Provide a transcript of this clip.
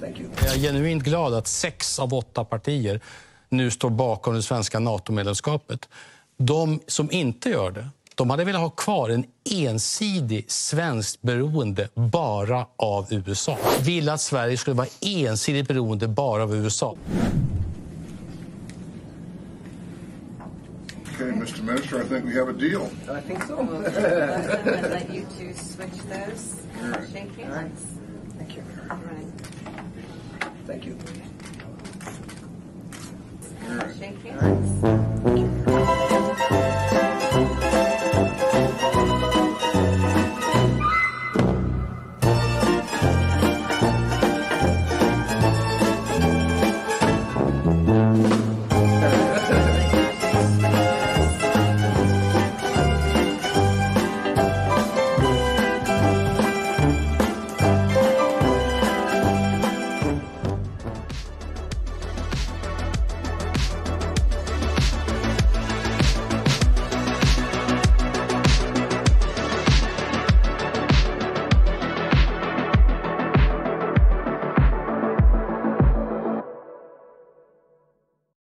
Thank you. Jag är genuint glad att 6 av 8 partier nu står bakom det svenska NATO-medlemskapet. De som inte gör det, de hade velat ha kvar en ensidig svensk beroende bara av USA. Vill att Sverige skulle vara ensidigt beroende bara av USA. Okay, Mr. Minister, I think we have a deal. I think so. I'll let you two switch those and shake hands. Thank you. All right. Thank you. Shake hands.